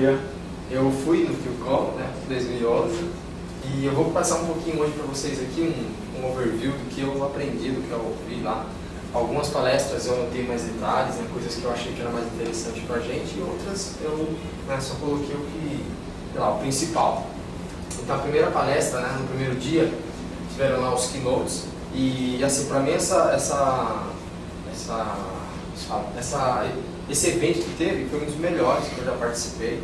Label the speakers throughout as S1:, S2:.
S1: dia. Eu fui no QCon, né, 2011, e eu vou passar um pouquinho hoje para vocês aqui um overview do que eu aprendi, do que eu vi lá. Algumas palestras eu anotei mais detalhes, né, coisas que eu achei que era mais interessante para a gente, e outras eu só coloquei o que, sei lá, o principal. Então a primeira palestra, né, no primeiro dia, tiveram lá os keynotes, e assim, para mim esse evento que teve foi um dos melhores que eu já participei.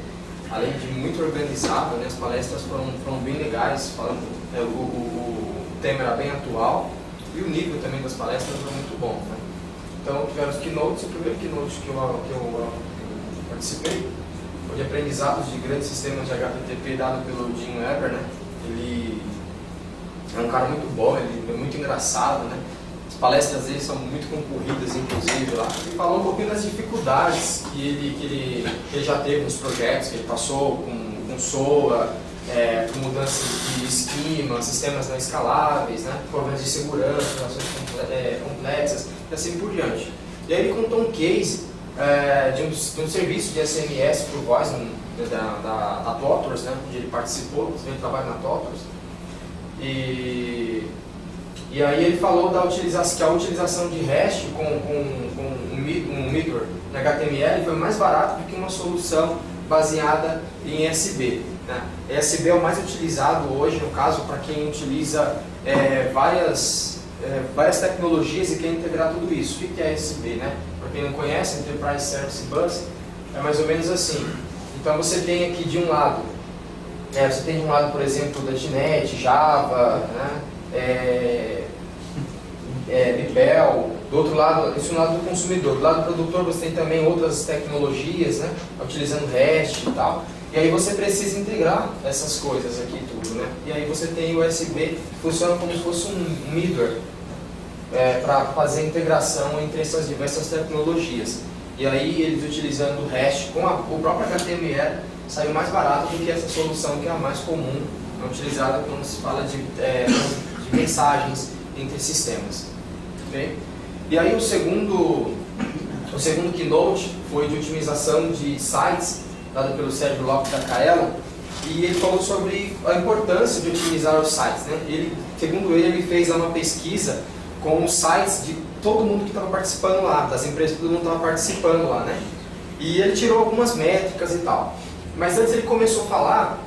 S1: Além de muito organizado, né, as palestras foram bem legais, falando, o tema era bem atual e o nível também das palestras era muito bom, né? Então tiveram os keynotes. O primeiro keynote que eu participei foi de aprendizados de grandes sistemas de HTTP dado pelo Jim Weber, né? Ele é um cara muito bom, ele é muito engraçado, né? As palestras dele são muito concorridas, inclusive, lá. Ele falou um pouquinho das dificuldades que ele já teve nos projetos, que ele passou com SOA, com mudança de esquema, sistemas não escaláveis, né? Problemas de segurança, relações complexas, e assim por diante. E aí ele contou um case de um serviço de SMS por voz da TOTWORKS, né? Onde ele participou, ele trabalha na TOTWORKS. E aí ele falou que a utilização de REST com um middleware de HTML foi mais barato do que uma solução baseada em ESB. Né? ESB é o mais utilizado hoje, no caso, para quem utiliza várias tecnologias e quer integrar tudo isso. O que é ESB? Né? Para quem não conhece, Enterprise Service Bus, é mais ou menos assim. Então você tem aqui de um lado, por exemplo, .NET, Java, né? Bibel. Do outro lado, isso é o lado do consumidor. Do lado do produtor você tem também outras tecnologias, né? Utilizando REST e tal. E aí você precisa integrar essas coisas aqui tudo, né? E aí você tem o USB, que funciona como se fosse um middleware para fazer a integração entre essas diversas tecnologias. E aí eles utilizando o REST com o próprio HTML saiu mais barato do que essa solução que é a mais comum, utilizada quando se fala de mensagens entre sistemas. Okay? E aí o segundo keynote foi de otimização de sites, dado pelo Sérgio Lopes da Kaelon, e ele falou sobre a importância de otimizar os sites. Né? Segundo ele fez uma pesquisa com os sites de todo mundo que estava participando lá, das empresas que todo mundo estava participando lá, né? E ele tirou algumas métricas e tal. Mas antes ele começou a falar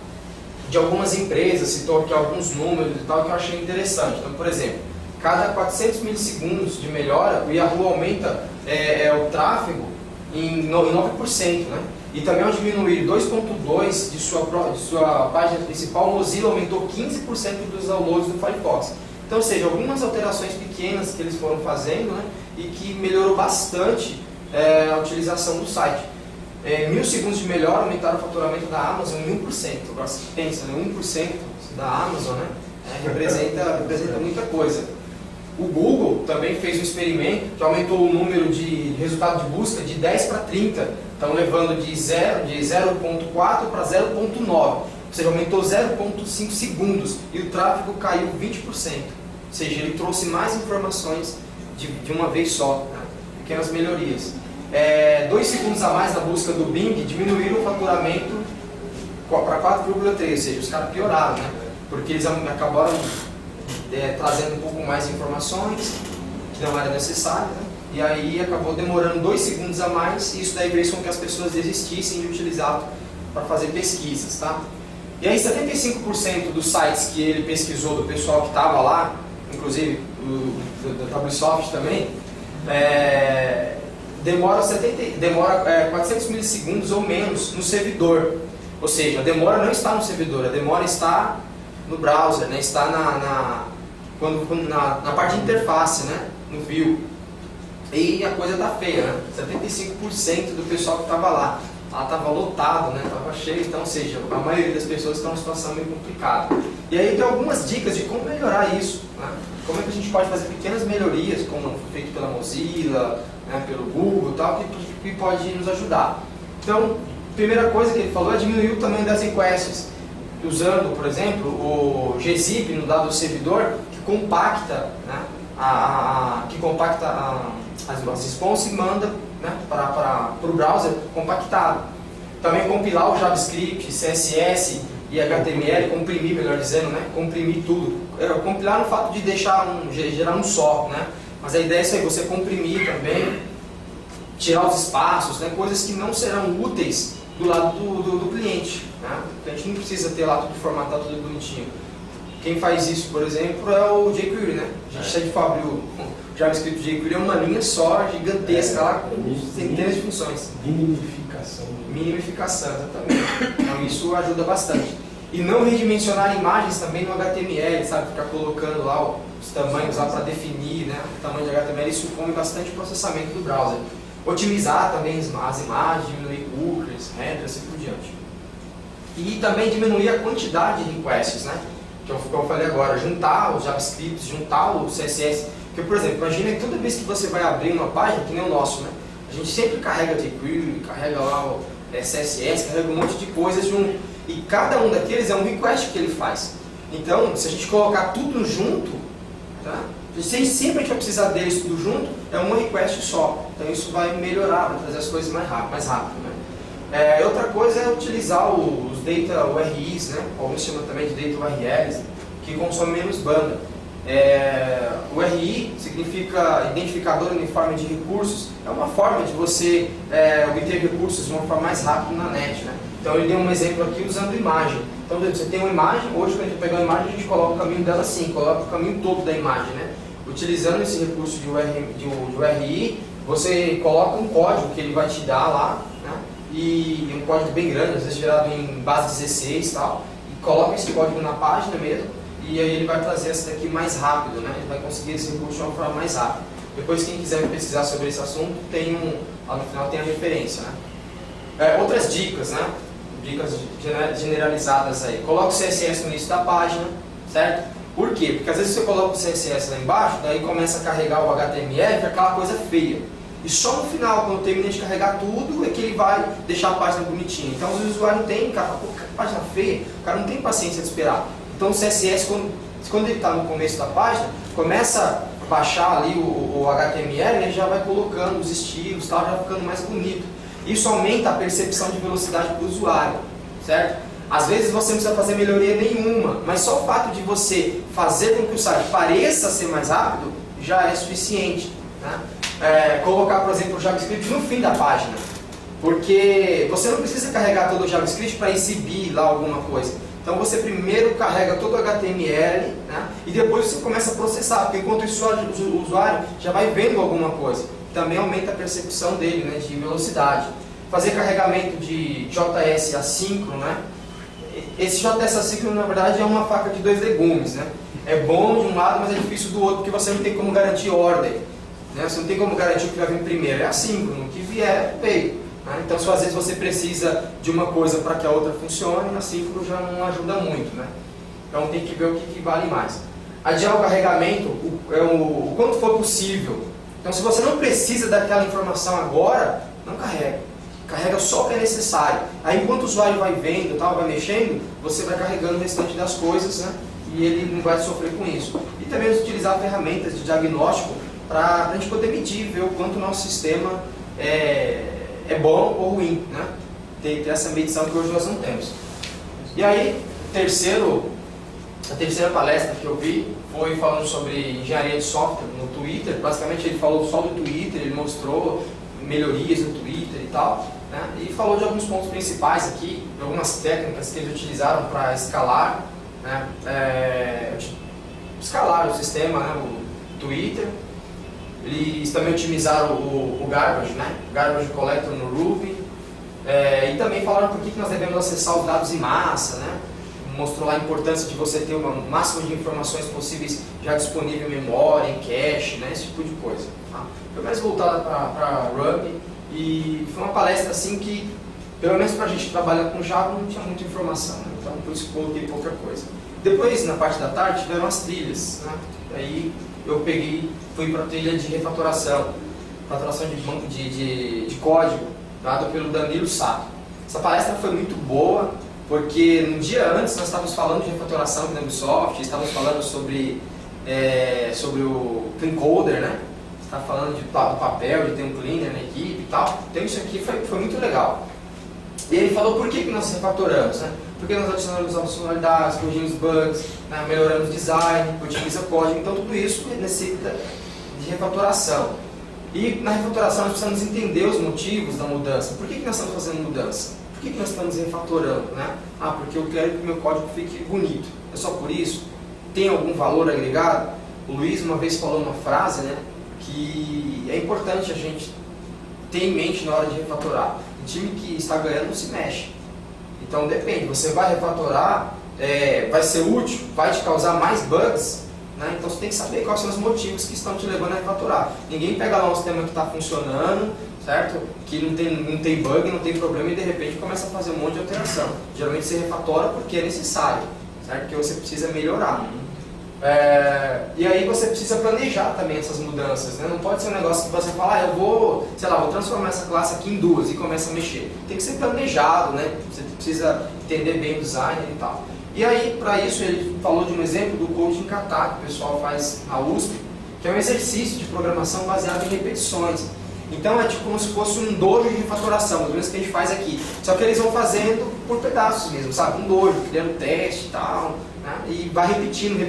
S1: de algumas empresas, citou aqui alguns números e tal que eu achei interessante. Então, por exemplo, cada 400 milissegundos de melhora, o Yahoo aumenta o tráfego em 9%, né? E também ao diminuir 2.2 de sua página principal, o Mozilla aumentou 15% dos downloads do Firefox. Então, ou seja, algumas alterações pequenas que eles foram fazendo, né? E que melhorou bastante a utilização do site. 1000 segundos de melhora aumentaram o faturamento da Amazon em 1%. Agora você pensa, né? 1% da Amazon, né? Representa muita coisa. O Google também fez um experimento que aumentou o número de resultado de busca de 10 para 30. Então levando de 0.4 para 0.9. Ou seja, aumentou 0.5 segundos e o tráfego caiu 20%. Ou seja, ele trouxe mais informações de uma vez só, né? Pequenas melhorias. 2 segundos a mais na busca do Bing diminuíram o faturamento para 4,3, ou seja, os caras pioraram, né? Porque eles acabaram trazendo um pouco mais de informações que não era necessário, né? E aí acabou demorando 2 segundos a mais, e isso daí fez com que as pessoas desistissem de utilizá-lo para fazer pesquisas, tá? E aí 75% dos sites que ele pesquisou do pessoal que estava lá, inclusive da Ubisoft também, demora 400 milissegundos ou menos no servidor. Ou seja, a demora não está no servidor, a demora está no browser, né? Está na parte de interface, né? No view. E a coisa tá feia, né? 75% do pessoal que estava lá, ela estava lotado, né? Estava cheio, então, ou seja, a maioria das pessoas está numa situação meio complicada. E aí tem algumas dicas de como melhorar isso, né? Como é que a gente pode fazer pequenas melhorias, como feito pela Mozilla, né? Pelo Google e tal, que pode nos ajudar. Então, a primeira coisa que ele falou é diminuir o tamanho das requests, usando, por exemplo, o gzip no dado servidor, que compacta, né? As responses e manda, né, para o browser compactado. Também compilar o JavaScript, CSS e HTML, comprimir, melhor dizendo, né? Comprimir tudo. Compilar no fato de gerar um só, né? Mas a ideia é isso aí, você comprimir também, tirar os espaços, né? Coisas que não serão úteis do lado do cliente, né? A gente não precisa ter lá tudo formatado, tudo bonitinho. Quem faz isso, por exemplo, é o jQuery, né? A gente sempre abre o JavaScript jQuery, é uma linha só, gigantesca, lá com centenas de funções.
S2: Minimificação.
S1: Minimificação, exatamente. Então isso ajuda bastante. E não redimensionar imagens também no HTML, sabe? Ficar colocando lá os tamanhos lá para definir, né? O tamanho de HTML, isso come bastante o processamento do browser. Otimizar também as imagens, diminuir cookies, headers e por diante. E também diminuir a quantidade de requests, né? Que eu falei agora, juntar os JavaScripts, juntar o CSS. Porque, por exemplo, imagina que toda vez que você vai abrir uma página, que nem o nosso, né? A gente sempre carrega jQuery, carrega lá o CSS, carrega um monte de coisas e cada um daqueles é um request que ele faz. Então, se a gente colocar tudo junto, tá? Sempre a gente vai precisar deles tudo junto, é uma request só. Então isso vai melhorar, vai trazer as coisas mais rápido, né? Outra coisa é utilizar os data URIs, né? Alguns chamam também de data URLs, que consomem menos banda. URI significa Identificador Uniforme de Recursos, é uma forma de você obter recursos de uma forma mais rápida na net, né? Então ele deu um exemplo aqui usando imagem. Então você tem uma imagem, hoje quando a gente pegar uma imagem a gente coloca o caminho dela assim, coloca o caminho todo da imagem, né? Utilizando esse recurso de URI, você coloca um código que ele vai te dar lá, né? E um código bem grande, às vezes gerado em base 16 e tal, e coloca esse código na página mesmo, e aí ele vai trazer essa daqui mais rápido, né? Ele vai conseguir esse recurso de uma forma mais rápida. Depois quem quiser pesquisar sobre esse assunto, lá no final tem a referência, né? Outras dicas, né? Dicas generalizadas aí. Coloca o CSS no início da página, certo? Por quê? Porque às vezes você coloca o CSS lá embaixo, daí começa a carregar o HTML, fica aquela coisa feia. E só no final, quando termina de carregar tudo, é que ele vai deixar a página bonitinha. Então os usuários não tem, cara, pô, que página feia, o cara não tem paciência de esperar. Então o CSS, quando ele está no começo da página, começa a baixar ali o HTML, ele já vai colocando os estilos, tal, já ficando mais bonito. Isso aumenta a percepção de velocidade para o usuário, certo? Às vezes você não precisa fazer melhoria nenhuma, mas só o fato de você fazer com que o site pareça ser mais rápido já é suficiente, né? Colocar, por exemplo, o JavaScript no fim da página, porque você não precisa carregar todo o JavaScript para exibir lá alguma coisa. Então você primeiro carrega todo o HTML, né? E depois você começa a processar, porque enquanto isso o usuário já vai vendo alguma coisa. Também aumenta a percepção dele, né, de velocidade. Fazer carregamento de JS assíncrono, né? Esse JS assíncrono, na verdade, é uma faca de dois legumes, né? É bom de um lado, mas é difícil do outro, porque você não tem como garantir ordem, né? Você não tem como garantir o que vai vir primeiro. É assíncrono, o que vier, veio. Né? Então, se às vezes você precisa de uma coisa para que a outra funcione, assíncrono já não ajuda muito, né? Então tem que ver o que vale mais. Adiar o carregamento o quanto for possível. Então, se você não precisa daquela informação agora, não carrega. Carrega só o que é necessário. Aí, enquanto o usuário vai vendo, tal, vai mexendo, você vai carregando o restante das coisas, né? E ele não vai sofrer com isso. E também utilizar ferramentas de diagnóstico para a gente poder medir, ver o quanto o nosso sistema é bom ou ruim, né? Ter essa medição que hoje nós não temos. E aí, a terceira palestra que eu vi foi falando sobre engenharia de software no Twitter. Basicamente ele falou só do Twitter, ele mostrou melhorias no Twitter e tal, né? E falou de alguns pontos principais aqui, de algumas técnicas que eles utilizaram para escalar, né? Escalar o sistema, né? O Twitter. Eles também otimizaram o Garbage, né? Garbage Collector no Ruby. E também falaram por que nós devemos acessar os dados em massa, né? Mostrou lá a importância de você ter o máximo de informações possíveis já disponível em memória, em cache, né? Esse tipo de coisa. Tá? Foi mais voltada para Ruby e foi uma palestra assim que, pelo menos para a gente trabalhar com Java, não tinha muita informação, né? Então por isso que coloquei pouca coisa. Depois, na parte da tarde, tiveram as trilhas, né? Aí eu fui para a trilha de refatoração de código, dado pelo Danilo Sato. Essa palestra foi muito boa, porque no dia antes nós estávamos falando de refatoração aqui na Ubisoft, estávamos falando sobre o Clean Coder, né? Estava falando do papel, de ter um cleaner na equipe e tal. Então isso aqui foi muito legal. E ele falou por que nós refatoramos, né? Porque nós adicionamos novas funcionalidades, corrigimos bugs, né? Melhoramos o design, otimizamos o código, então tudo isso necessita de refatoração. E na refatoração nós precisamos entender os motivos da mudança. Por que nós estamos fazendo mudança? Por que nós estamos refatorando, né? Ah, porque eu quero que o meu código fique bonito. É só por isso? Tem algum valor agregado? O Luiz uma vez falou uma frase, né? Que é importante a gente ter em mente na hora de refatorar. O time que está ganhando não se mexe. Então depende, você vai refatorar, vai ser útil, vai te causar mais bugs, né? Então você tem que saber quais são os motivos que estão te levando a refatorar. Ninguém pega lá um sistema que está funcionando, certo? Que não tem bug, não tem problema e de repente começa a fazer um monte de alteração. Geralmente você refatora porque é necessário, certo? Porque você precisa melhorar. E aí você precisa planejar também essas mudanças, né? Não pode ser um negócio que você fala, eu vou transformar essa classe aqui em 2 e começa a mexer. Tem que ser planejado, né? Você precisa entender bem o design e tal. E aí, para isso, ele falou de um exemplo do Coding Kata, que o pessoal faz na USP, que é um exercício de programação baseado em repetições. Então é tipo como se fosse um dojo de refatoração, do mesmo que a gente faz aqui. Só que eles vão fazendo por pedaços mesmo, sabe? Um dojo, criando teste e tal, né? E vai repetindo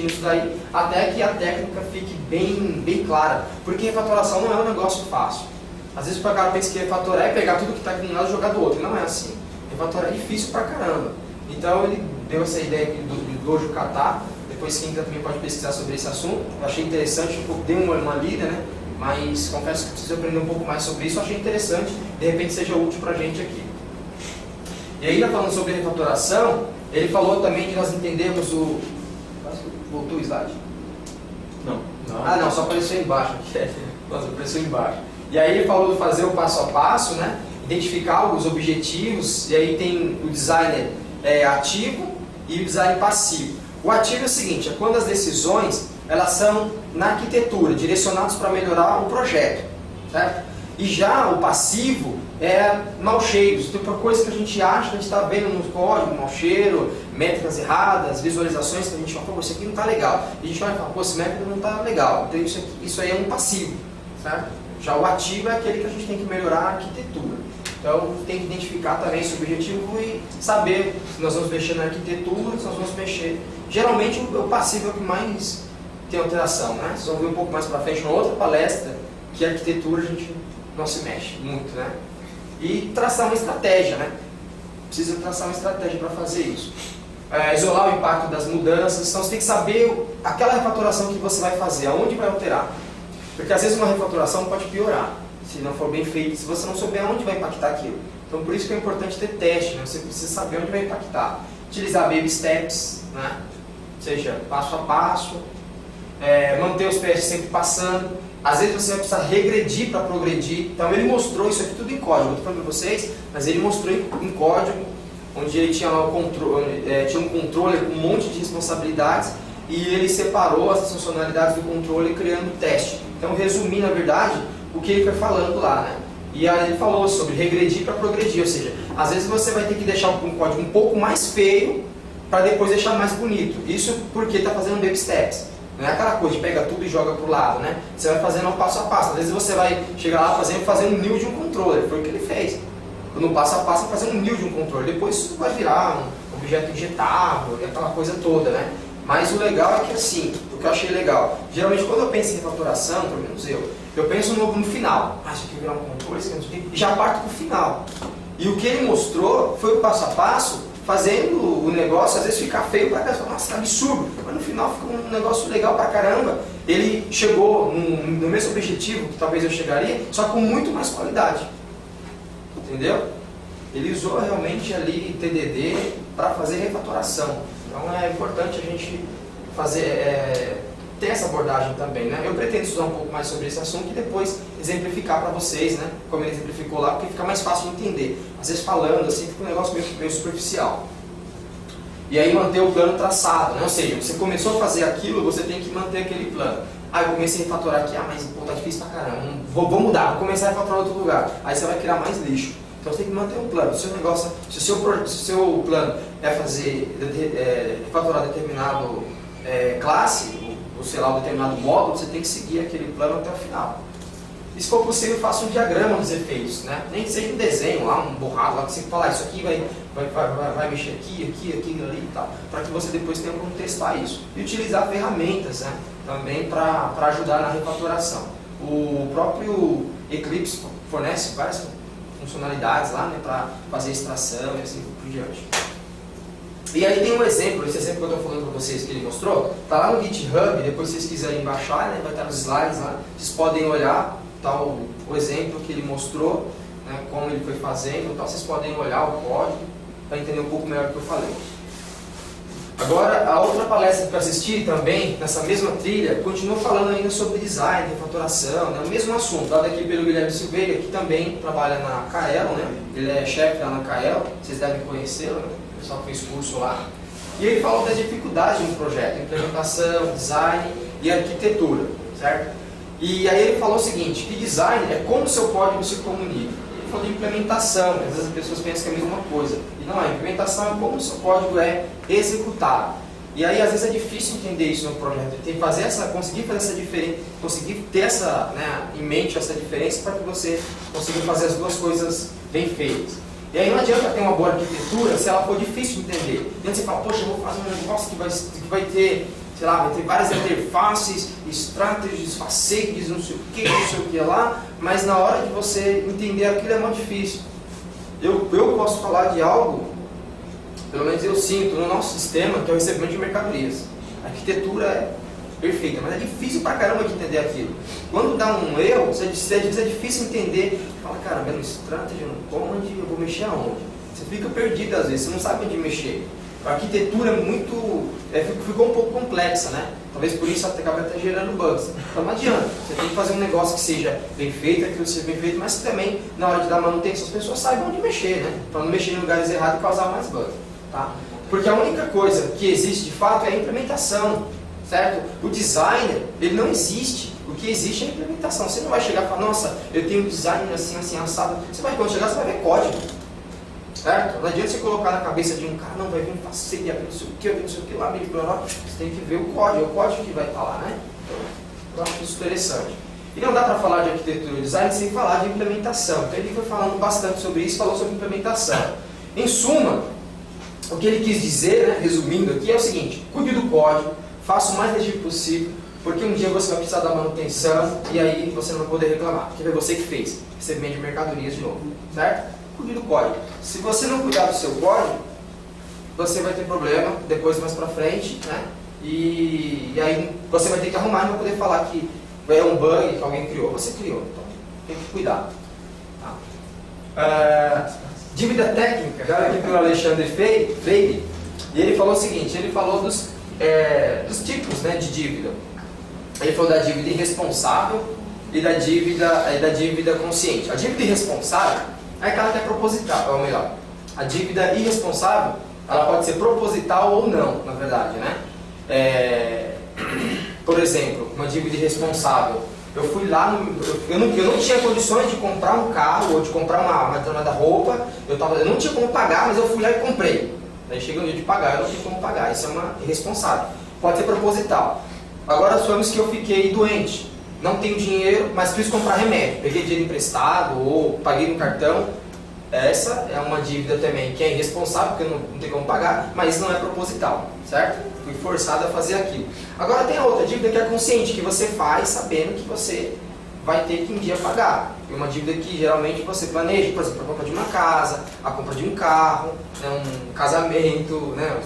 S1: isso daí, até que a técnica fique bem clara. Porque refatoração não é um negócio fácil. Às vezes o cara pensa que refatorar é pegar tudo que está aqui de um lado e jogar do outro, e não é assim. Refatorar é difícil pra caramba. Então ele deu essa ideia aqui do dojo kata, depois quem também pode pesquisar sobre esse assunto. Eu achei interessante, dei uma lida, né? Mas confesso que preciso aprender um pouco mais sobre isso, achei interessante, de repente seja útil pra gente aqui. E ainda falando sobre refatoração, ele falou também de nós entendermos o... Voltou o slide? Não. Ah não, só apareceu embaixo. Nossa, apareceu embaixo. E aí ele falou de fazer o passo a passo, né? Identificar os objetivos, e aí tem o designer ativo e o design passivo. O ativo é o seguinte, é quando as decisões elas são na arquitetura, direcionadas para melhorar o projeto, certo? E já o passivo é mau cheiros, tipo coisa que a gente acha que a gente está vendo no código, mau cheiro, métricas erradas, visualizações que a gente fala, pô, isso aqui não está legal. E a gente vai falar, pô, esse métrica não está legal. Então isso aí é um passivo, certo? Já o ativo é aquele que a gente tem que melhorar a arquitetura. Então tem que identificar também esse objetivo e saber se nós vamos mexer na arquitetura, se nós vamos mexer. Geralmente o passivo é o que mais tem alteração, né? Vocês vão ver um pouco mais para frente, numa outra palestra, que a arquitetura a gente não se mexe muito, né? E traçar uma estratégia, né? Precisa traçar uma estratégia para fazer isso. Isolar o impacto das mudanças, então você tem que saber aquela refatoração que você vai fazer, aonde vai alterar. Porque às vezes uma refatoração pode piorar, se não for bem feito, se você não souber aonde vai impactar aquilo. Então por isso que é importante ter teste, né? Você precisa saber onde vai impactar. Utilizar baby steps, né? Ou seja, passo a passo. Manter os testes sempre passando. Às vezes você vai precisar regredir para progredir. Então ele mostrou isso aqui tudo em código. Eu estou falando para vocês, mas ele mostrou em código, onde ele tinha lá o controle, tinha um controller com um monte de responsabilidades e ele separou as funcionalidades do controle criando o teste. Então resumi na verdade o que ele foi falando lá, né? E aí ele falou sobre regredir para progredir, ou seja, às vezes você vai ter que deixar um código um pouco mais feio para depois deixar mais bonito. Isso porque está fazendo baby steps. Não é aquela coisa de pega tudo e joga para o lado, né? Você vai fazendo um passo a passo. Às vezes você vai chegar lá fazer um new de um controller. Foi o que ele fez. No passo a passo, fazer um new de um controller. Depois isso vai virar um objeto injetável, aquela coisa toda, né? Mas o legal é que assim, o que eu achei legal, geralmente quando eu penso em refatoração, pelo menos eu penso no final. Ah, isso aqui vai virar um controller, isso aqui não sei o quê, e já parto para o final. E o que ele mostrou foi o passo a passo, fazendo o negócio às vezes ficar feio pra caramba, nossa, tá absurdo, mas no final fica um negócio legal pra caramba. Ele chegou no mesmo objetivo que talvez eu chegaria, só com muito mais qualidade, entendeu? Ele usou realmente ali TDD para fazer refatoração, então é importante a gente ter essa abordagem também, né? Eu pretendo estudar um pouco mais sobre esse assunto e depois exemplificar para vocês, né? Como ele exemplificou lá, porque fica mais fácil de entender. Às vezes falando assim, fica um negócio meio superficial. E aí manter o plano traçado, né? Ou seja, você começou a fazer aquilo, você tem que manter aquele plano. Ah, eu comecei a refatorar aqui, mas pô, tá difícil pra caramba, vou mudar, vou começar a refatorar em outro lugar. Aí você vai criar mais lixo. Então você tem que manter um plano. Se o seu plano é fazer, refatorar determinado classe, ou sei lá, um determinado módulo, você tem que seguir aquele plano até o final. E se for possível, faça um diagrama dos efeitos, né? Nem que seja um desenho lá, um borrado lá, que você fala, isso aqui vai mexer aqui, ali e tal, para que você depois tenha como testar isso. E utilizar ferramentas, né? Também para ajudar na refatoração. O próprio Eclipse fornece várias funcionalidades lá, né? Para fazer extração e assim por diante. E aí tem um exemplo, esse exemplo que eu estou falando para vocês que ele mostrou, está lá no GitHub, depois se vocês quiserem baixar, né, vai estar nos slides lá, vocês podem olhar tá, o exemplo que ele mostrou, né, como ele foi fazendo, então vocês podem olhar o código para entender um pouco melhor o que eu falei. Agora, a outra palestra que eu assisti também, nessa mesma trilha, continua falando ainda sobre design, refatoração, né, o mesmo assunto, dado aqui pelo Guilherme Silveira, que também trabalha na Kaelo, né, ele é chefe lá na Kaelo, vocês devem conhecê-lo, né? O pessoal fez curso lá, e ele falou das dificuldades no projeto, implementação, design e arquitetura, certo? E aí ele falou o seguinte, que design é como o seu código se comunica. Ele falou de implementação, às vezes as pessoas pensam que é a mesma coisa, e não é, implementação é como o seu código é executado. E aí às vezes é difícil entender isso no projeto, tem que fazer conseguir fazer essa diferença, conseguir ter essa, né, em mente essa diferença para que você consiga fazer as duas coisas bem feitas. E aí não adianta ter uma boa arquitetura se ela for difícil de entender. E aí você fala, poxa, eu vou fazer um negócio que vai ter, sei lá, vai ter várias interfaces, strategies, facetes, não sei o que lá, mas na hora de você entender aquilo é muito difícil. Eu posso falar de algo, pelo menos eu sinto, no nosso sistema, que é o recebimento de mercadorias. A arquitetura é perfeita, mas é difícil pra caramba de entender aquilo. Quando dá um erro, às vezes é difícil entender. Fala, cara, no strategy, no command, eu vou mexer aonde? Você fica perdido às vezes, você não sabe onde mexer. A arquitetura é muito, ficou um pouco complexa, né? Talvez por isso acaba até gerando bugs. Então não adianta, você tem que fazer um negócio que seja bem feito, aquilo seja bem feito, mas que também, na hora de dar manutenção, as pessoas saibam onde mexer, né? Para não mexer em lugares errados e causar mais bugs, tá? Porque a única coisa que existe de fato é a implementação, certo? O designer, ele não existe. O que existe é a implementação. Você não vai chegar e falar, nossa, eu tenho um design assim, assim, assado. Você vai, quando chegar, você vai ver código. Certo? Não adianta você colocar na cabeça de um cara, não, vai vir um facete, não sei o que lá, blá. Você tem que ver o código, é o código que vai estar lá, né? Então, eu acho isso interessante. E não dá para falar de arquitetura e design sem falar de implementação. Então ele foi falando bastante sobre isso, falou sobre implementação. Em suma, o que ele quis dizer, né, resumindo aqui, é o seguinte, cuide do código, faça o mais legível possível, porque um dia você vai precisar da manutenção e aí você não vai poder reclamar, porque foi você que fez, recebimento de mercadorias de novo, certo? Cuide do código. Se você não cuidar do seu código, você vai ter problema depois mais pra frente, né? E aí você vai ter que arrumar e não vai poder falar que é um bug que alguém criou. Você criou, então tem que cuidar. Tá? Dívida técnica, já aqui pelo Alexandre Freire, e ele falou o seguinte, ele falou dos tipos, né, de dívida. Ele falou da dívida irresponsável e da dívida consciente. A dívida irresponsável é aquela que é proposital, ou melhor, a dívida irresponsável, ela pode ser proposital ou não, na verdade, né? Por exemplo, uma dívida irresponsável. Eu fui lá, eu não tinha condições de comprar um carro ou de comprar uma determinada roupa, eu não tinha como pagar, mas eu fui lá e comprei. Aí chega o dia de pagar, eu não tinha como pagar, isso é uma irresponsável. Pode ser proposital. Agora suponhamos que eu fiquei doente, não tenho dinheiro, mas preciso comprar remédio, peguei dinheiro emprestado ou paguei no cartão. Essa é uma dívida também que é irresponsável, porque eu não tenho como pagar, mas não é proposital, certo? Fui forçado a fazer aquilo. Agora tem a outra dívida que é consciente, que você faz sabendo que você vai ter que um dia pagar. É uma dívida que geralmente você planeja, por exemplo, a compra de uma casa, a compra de um carro, né, um casamento, né?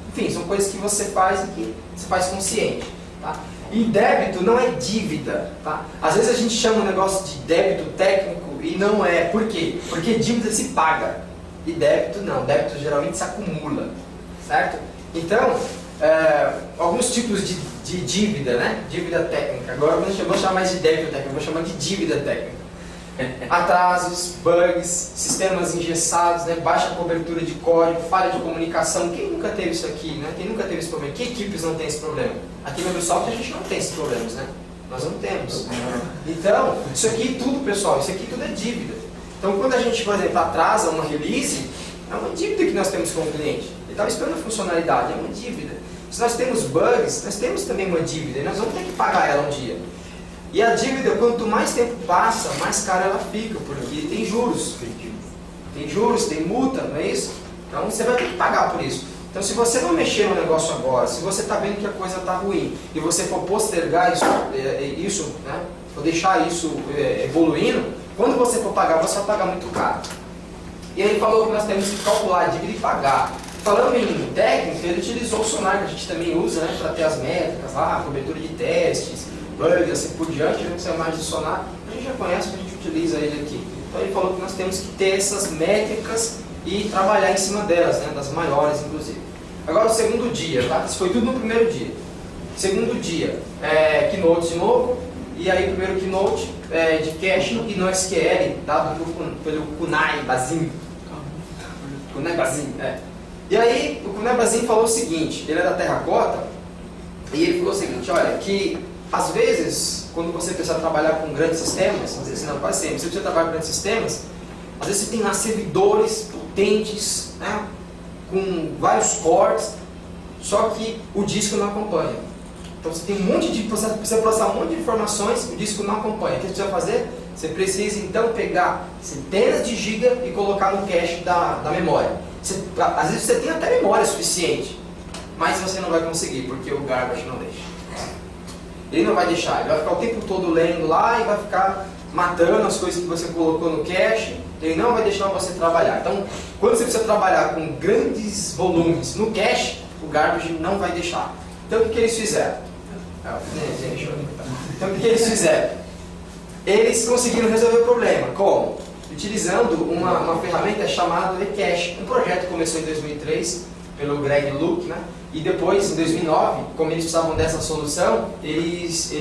S1: Enfim, são coisas que você faz e que você faz consciente. Tá? E débito não é dívida. Tá? Às vezes a gente chama um negócio de débito técnico e não é. Por quê? Porque dívida se paga. E débito não. Débito geralmente se acumula. Certo? Então, alguns tipos de dívida, né? Dívida técnica. Agora eu não vou chamar mais de débito técnico, eu vou chamar de dívida técnica. Atrasos, bugs, sistemas engessados, né? Baixa cobertura de código, falha de comunicação. Quem nunca teve isso aqui, né? Quem nunca teve esse problema? Que equipes não tem esse problema? Aqui no Microsoft a gente não tem esses problemas, né? Nós não temos. Então, isso aqui tudo, pessoal, isso aqui tudo é dívida. Então, quando a gente, por exemplo, atrasa uma release, é uma dívida que nós temos com o cliente. Ele estava esperando a funcionalidade, é uma dívida. Se nós temos bugs, nós temos também uma dívida e nós vamos ter que pagar ela um dia. E a dívida, quanto mais tempo passa, mais cara ela fica, porque tem juros. Tem juros, tem multa, não é isso? Então você vai ter que pagar por isso. Então se você não mexer no negócio agora, se você está vendo que a coisa está ruim, e você for postergar isso, né, for deixar isso evoluindo, quando você for pagar, você vai pagar muito caro. E ele falou que nós temos que calcular a dívida e pagar. Falando em técnica, ele utilizou o Sonar, que a gente também usa, né, para ter as métricas lá, cobertura de testes, bugs, assim por diante, né, que é mais de Sonar. A gente já conhece, a gente utiliza ele aqui. Então ele falou que nós temos que ter essas métricas e trabalhar em cima delas, né, das maiores inclusive. Agora o segundo dia, tá? Isso foi tudo no primeiro dia. Segundo dia, Keynote de novo, e aí o primeiro Keynote de caching e no SQL, dado pelo Kunai Bazin. Kunai Bazin, E aí o Kunai Bazin falou o seguinte, ele é da Terracota, e ele falou o seguinte, olha, que às vezes, quando você precisa trabalhar com grandes sistemas, às vezes não, quase sempre, você precisa trabalhar com grandes sistemas, às vezes você tem lá servidores potentes, né, com vários cores, só que o disco não acompanha. Então você tem um monte de, você precisa processar um monte de informações, o disco não acompanha. O que você precisa fazer? Você precisa então pegar centenas de gigas e colocar no cache da memória. Às vezes você tem até memória suficiente, mas você não vai conseguir, porque o garbage não deixa. Ele não vai deixar, ele vai ficar o tempo todo lendo lá e vai ficar matando as coisas que você colocou no cache, ele não vai deixar você trabalhar. Então, quando você precisa trabalhar com grandes volumes no cache, o garbage não vai deixar. Então, o que eles fizeram? Então, o que eles fizeram? Eles conseguiram resolver o problema. Como? Utilizando uma ferramenta chamada eCache. Um projeto que começou em 2003 pelo Greg Luke, né? E depois, em 2009, como eles precisavam dessa solução, eles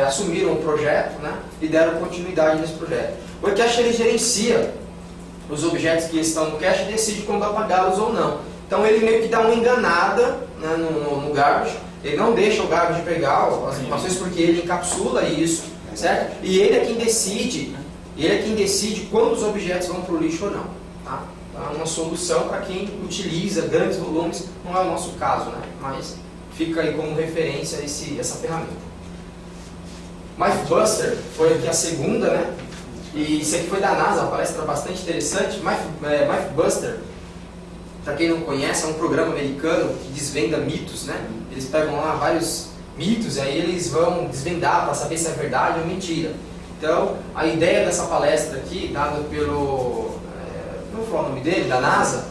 S1: assumiram o projeto, né, e deram continuidade nesse projeto. O eCache ele gerencia os objetos que estão no cache e decide quando apagá-los ou não. Então ele meio que dá uma enganada, né, no garbage, ele não deixa o garbage pegar as informações porque ele encapsula isso, certo? E ele é quem decide quando os objetos vão para o lixo ou não, tá? É uma solução para quem utiliza grandes volumes, não é o nosso caso, né? Mas fica aí como referência essa ferramenta. MythBuster foi aqui a segunda, né? E isso aqui foi da NASA, uma palestra bastante interessante. MythBuster, para quem não conhece, é um programa americano que desvenda mitos, né? Eles pegam lá vários mitos e aí eles vão desvendar para saber se é verdade ou mentira. Então, a ideia dessa palestra aqui, dada pelo... não vou falar o nome dele, da NASA.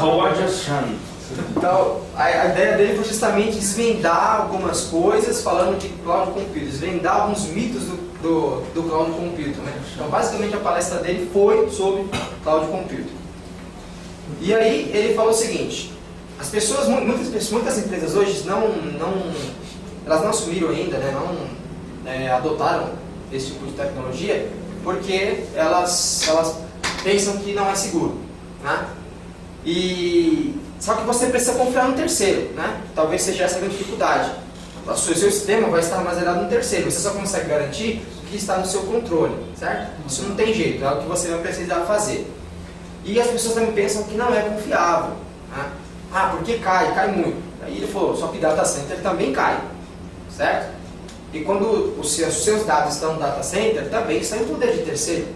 S2: Howard Chan.
S1: Então, a ideia dele foi justamente desvendar algumas coisas falando de Cloud Computing, desvendar alguns mitos do Cloud Computing, né? Então, basicamente, a palestra dele foi sobre Cloud Computing. E aí, ele falou o seguinte, as pessoas, muitas empresas hoje elas não assumiram ainda, né? Não adotaram esse tipo de tecnologia, porque elas pensam que não é seguro, né? Só que você precisa confiar no terceiro, né? Talvez seja essa a grande dificuldade. O seu sistema vai estar armazenado no terceiro, você só consegue garantir o que está no seu controle, certo? Isso não tem jeito, é o que você vai precisar fazer. E as pessoas também pensam que não é confiável, né? Ah, porque cai muito. Aí ele falou, só que data center também cai, certo? E quando os seus dados estão no data center, também está em poder de terceiro,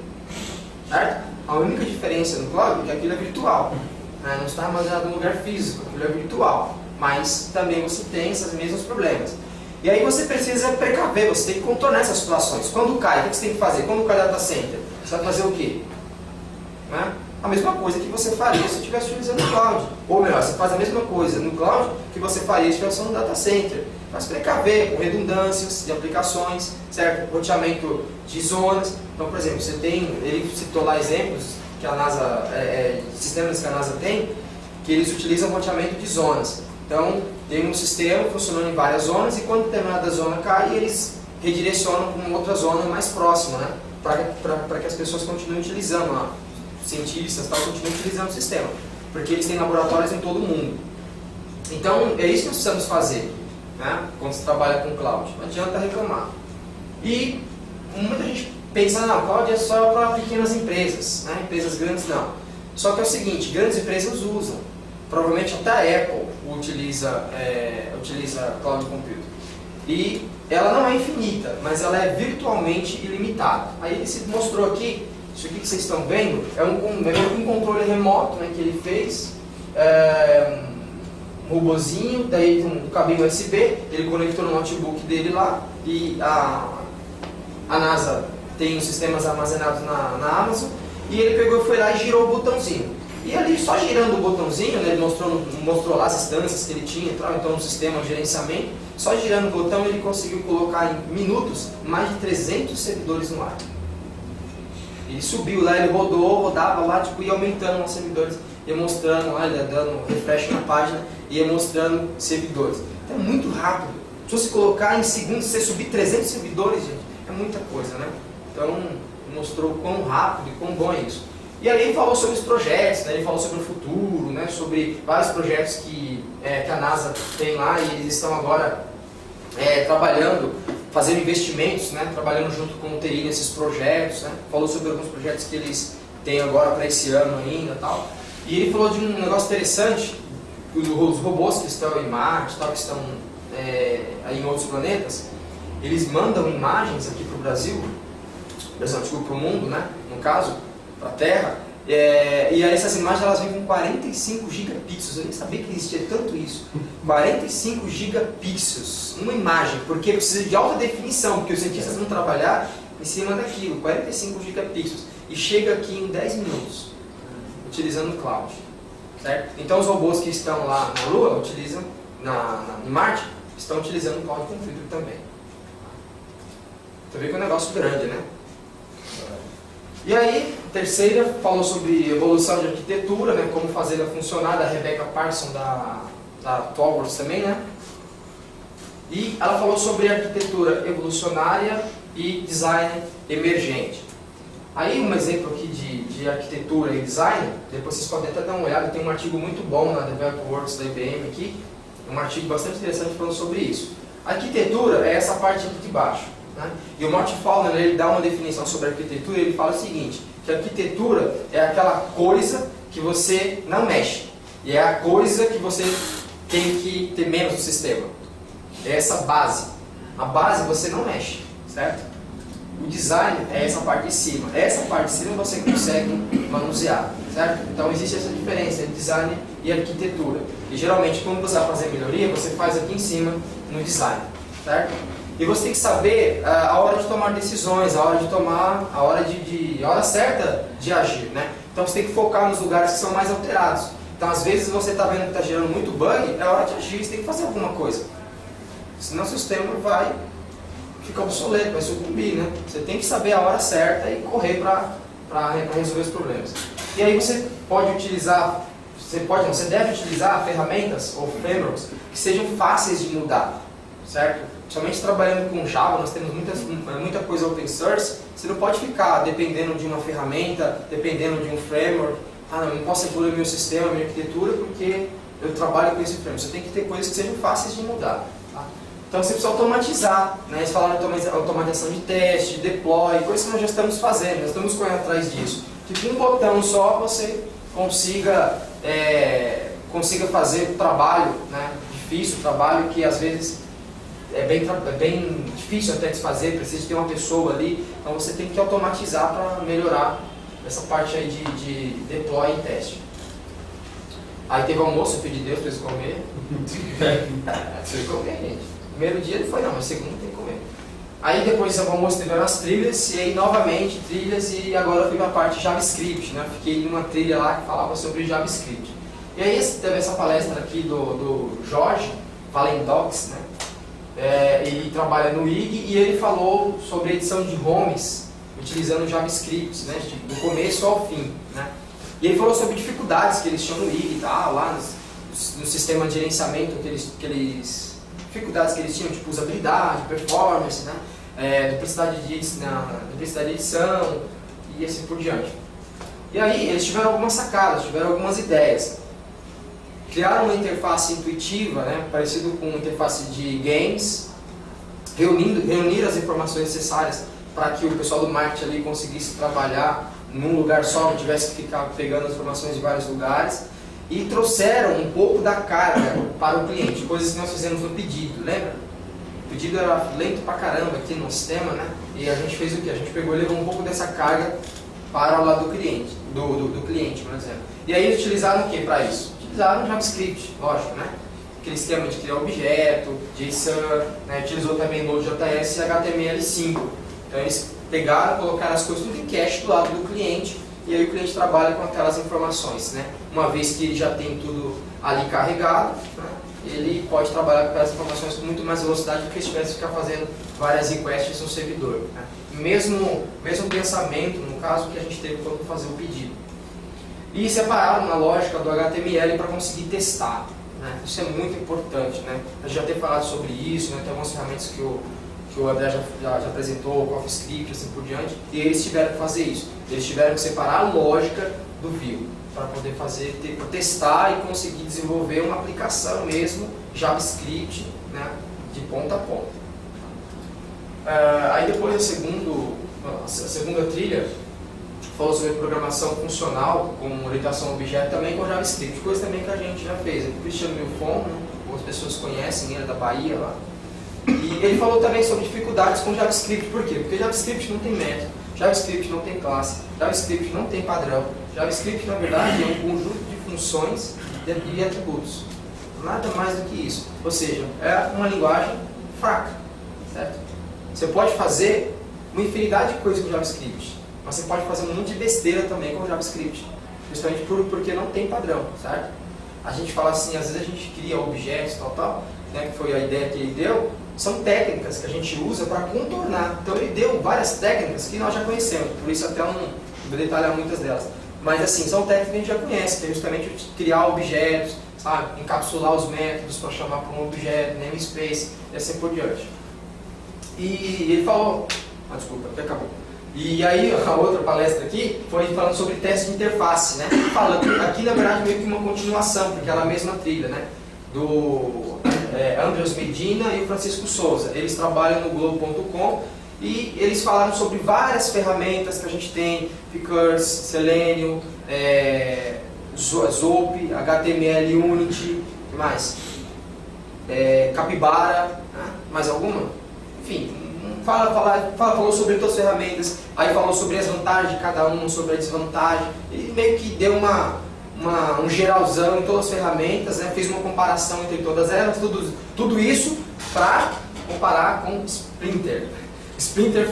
S1: certo? A única diferença no cloud é que aquilo é virtual, né? Não está armazenado no lugar físico, aquilo é virtual, mas também você tem esses mesmos problemas. E aí você precisa precaver, você tem que contornar essas situações. Quando cai, o que você tem que fazer? Quando cai o data center, você vai fazer o quê? Né? A mesma coisa que você faria se estivesse utilizando o cloud. Ou melhor, você faz a mesma coisa no cloud que você faria se estivesse usando o data center. Mas precaver com redundâncias de aplicações, certo? Roteamento de zonas. Então, por exemplo, ele citou lá exemplos que a NASA, sistemas que a NASA tem, que eles utilizam roteamento de zonas. Então, tem um sistema funcionando em várias zonas e quando determinada zona cai, eles redirecionam para uma outra zona mais próxima, né? Para que as pessoas continuem utilizando lá. Cientistas continuam utilizando o sistema, porque eles têm laboratórios em todo o mundo. Então, é isso que nós precisamos fazer, né? Quando se trabalha com cloud. Não adianta reclamar. E muita gente pensa, não, cloud é só para pequenas empresas, né? Empresas grandes não. Só que é o seguinte, grandes empresas usam. Provavelmente até a Apple utiliza Cloud Computing. e ela não é infinita, mas ela é virtualmente ilimitada. Aí ele se mostrou aqui, isso aqui que vocês estão vendo, é um controle remoto, né, que ele fez, um robozinho, daí um cabinho USB, ele conectou no notebook dele lá, e a NASA tem os sistemas armazenados na Amazon, e ele pegou, foi lá e girou o botãozinho. E ali, só girando o botãozinho, né, ele mostrou lá as instâncias que ele tinha, então no sistema de gerenciamento, só girando o botão ele conseguiu colocar em minutos mais de 300 servidores no ar. Ele subiu lá, ele rodava lá, tipo, ia aumentando os servidores, ia mostrando lá, ia dando refresh na página, ia mostrando servidores. Então é muito rápido. Se você colocar em segundos, você subir 300 servidores, gente, é muita coisa, né? Então mostrou quão rápido e quão bom é isso. E aí ele falou sobre os projetos, né? Ele falou sobre o futuro, né? Sobre vários projetos que a NASA tem lá e eles estão agora trabalhando, fazendo investimentos, né? Trabalhando junto com o TI nesses projetos, né? Falou sobre alguns projetos que eles têm agora para esse ano ainda, tal. E ele falou de um negócio interessante, os robôs que estão em Marte, tal, que estão aí em outros planetas, eles mandam imagens aqui para o Brasil, para o mundo, né? No caso, para a Terra, e aí essas imagens elas vêm com 45 gigapixels, eu nem sabia que existia tanto isso, 45 gigapixels, uma imagem, porque precisa de alta definição, porque os cientistas vão trabalhar em cima daquilo, 45 gigapixels, e chega aqui em 10 minutos, utilizando o cloud, certo? Então os robôs que estão lá na Lua, utilizam, em Marte, estão utilizando o cloud computer também. Você vê que é um negócio grande, né? E aí, a terceira falou sobre evolução de arquitetura, né, como fazer ela funcionar, da Rebecca Parson, da Tolworth também, né? E ela falou sobre arquitetura evolucionária e design emergente. Aí, um exemplo aqui de arquitetura e design, depois vocês podem até dar uma olhada, tem um artigo muito bom na DevelopWorks da IBM aqui, um artigo bastante interessante falando sobre isso. A arquitetura é essa parte aqui de baixo. Né? E o Martin Fowler, ele dá uma definição sobre arquitetura, ele fala o seguinte, que a arquitetura é aquela coisa que você não mexe, e é a coisa que você tem que ter menos no sistema. É essa base. A base você não mexe, certo? O design é essa parte de cima. Essa parte de cima você consegue manusear, certo? Então existe essa diferença entre design e arquitetura. E geralmente quando você vai fazer melhoria, você faz aqui em cima no design, certo? E você tem que saber a hora de tomar decisões, a hora de tomar, a hora certa de agir, né? Então você tem que focar nos lugares que são mais alterados. Então às vezes você está vendo que está gerando muito bug, é hora de agir, você tem que fazer alguma coisa. Senão o sistema vai ficar obsoleto, vai sucumbir, né? Você tem que saber a hora certa e correr para resolver os problemas. E aí você pode utilizar, você deve utilizar ferramentas ou frameworks que sejam fáceis de mudar, certo? Principalmente trabalhando com Java, nós temos muita coisa open source, você não pode ficar dependendo de uma ferramenta, dependendo de um framework. Não posso evoluir meu sistema, minha arquitetura, porque eu trabalho com esse framework. Você tem que ter coisas que sejam fáceis de mudar. Tá? Então você precisa automatizar, né? Eles falaram de automatização de teste, de deploy, coisas que nós já estamos fazendo, nós estamos correndo atrás disso. Tipo, um botão só você consiga fazer o trabalho, né? Difícil, o trabalho que às vezes é bem difícil até de se fazer, precisa ter uma pessoa ali, então você tem que automatizar para melhorar essa parte aí de deploy e teste. Aí teve almoço, filho de Deus, para eles comer. Precisa comer, gente. Primeiro dia ele foi, não, mas segundo tem que comer. Aí depois do almoço teve as trilhas, e aí novamente trilhas, e agora eu fui para a parte de JavaScript, né? Fiquei numa trilha lá que falava sobre JavaScript. E aí teve essa palestra aqui do Jorge, Valendox, né? Ele trabalha no IG e ele falou sobre edição de homes utilizando JavaScript, né, do começo ao fim, né? E ele falou sobre dificuldades que eles tinham no IG e tal, lá no sistema de gerenciamento, dificuldades que eles tinham, tipo usabilidade, performance, né, duplicidade de edição e assim por diante. E aí eles tiveram algumas sacadas, tiveram algumas ideias. Criaram uma interface intuitiva, né, parecido com uma interface de games, reunir as informações necessárias para que o pessoal do marketing ali conseguisse trabalhar num lugar só, não tivesse que ficar pegando as informações de vários lugares, e trouxeram um pouco da carga para o cliente, coisas que nós fizemos no pedido, lembra? pedido era lento pra caramba aqui no sistema, né? E a gente fez o que? A gente pegou e levou um pouco dessa carga para o lado do cliente, do cliente, por exemplo. E aí eles utilizaram o que para isso? Utilizaram JavaScript, lógico, né? Aquele esquema de criar objeto, JSON, né? Utilizou também Node.js e HTML5. Então eles pegaram, colocaram as coisas tudo em cache do lado do cliente, e aí o cliente trabalha com aquelas informações, né? Uma vez que ele já tem tudo ali carregado, né? Ele pode trabalhar com aquelas informações com muito mais velocidade do que se tivesse que ficar fazendo várias requests no servidor, né? Mesmo pensamento, no caso, que a gente teve quando fazer o pedido. E separaram na lógica do HTML para conseguir testar, né? Isso é muito importante, né? A gente já tem falado sobre isso, né? Tem algumas ferramentas que o André já apresentou, o CoffeeScript, assim por diante, e eles tiveram que fazer isso. Eles tiveram que separar a lógica do Vue para poder testar e conseguir desenvolver uma aplicação mesmo, JavaScript, né? De ponta a ponta. Aí depois a segunda trilha falou sobre programação funcional com orientação a objeto também com JavaScript, coisa também que a gente já fez. O Cristiano Milfon, né? Algumas pessoas conhecem, ele é da Bahia lá. E ele falou também sobre dificuldades com JavaScript. Por quê? Porque JavaScript não tem método, JavaScript não tem classe, JavaScript não tem padrão. JavaScript, na verdade, é um conjunto de funções e atributos. Nada mais do que isso. Ou seja, é uma linguagem fraca, certo? Você pode fazer uma infinidade de coisas com JavaScript, mas você pode fazer um monte de besteira também com JavaScript, justamente porque não tem padrão, certo? A gente fala assim, às vezes a gente cria objetos, tal, né, que foi a ideia que ele deu, são técnicas que a gente usa para contornar. Então ele deu várias técnicas que nós já conhecemos, por isso até eu não vou detalhar muitas delas. Mas assim, são técnicas que a gente já conhece, que é justamente criar objetos, sabe? Encapsular os métodos para chamar para um objeto, namespace, e assim por diante. E ele falou, desculpa, até acabou. E aí a outra palestra aqui foi falando sobre teste de interface, né? Falando aqui na verdade meio que uma continuação, porque ela é a mesma trilha, né? Do Andreas Medina e o Francisco Souza. Eles trabalham no Globo.com e eles falaram sobre várias ferramentas que a gente tem, Pickers, Selenium, Zope, HTML, Unity, o que mais? Capybara, né? Mais alguma? Enfim, falou sobre todas as ferramentas, aí falou sobre as vantagens de cada um, sobre a desvantagem, e meio que deu um geralzão em todas as ferramentas, né? Fez uma comparação entre todas elas, tudo isso para comparar com Splinter. Splinter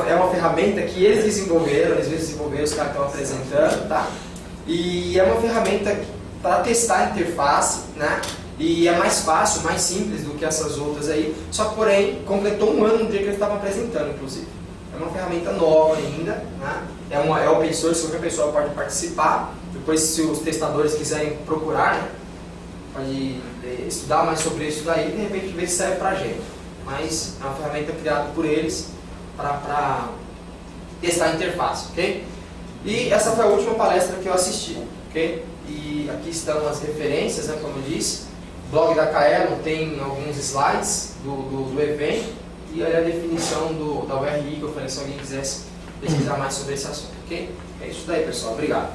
S1: é uma ferramenta que eles desenvolveram, os caras estão apresentando, tá? E é uma ferramenta para testar a interface, né? E é mais fácil, mais simples do que essas outras aí, só que porém completou um ano no dia que eles estavam apresentando, inclusive. É uma ferramenta nova ainda, né? É open source, qualquer pessoa pode participar. Depois, se os testadores quiserem procurar, né? Pode estudar mais sobre isso daí e de repente ver se serve pra gente. Mas é uma ferramenta criada por eles para testar a interface, ok? E essa foi a última palestra que eu assisti, ok? E aqui estão as referências, né, como eu disse. O blog da Kaelon tem alguns slides do evento e aí a definição da URI que eu falei se alguém quisesse pesquisar mais sobre esse assunto, ok? É isso daí, pessoal. Obrigado.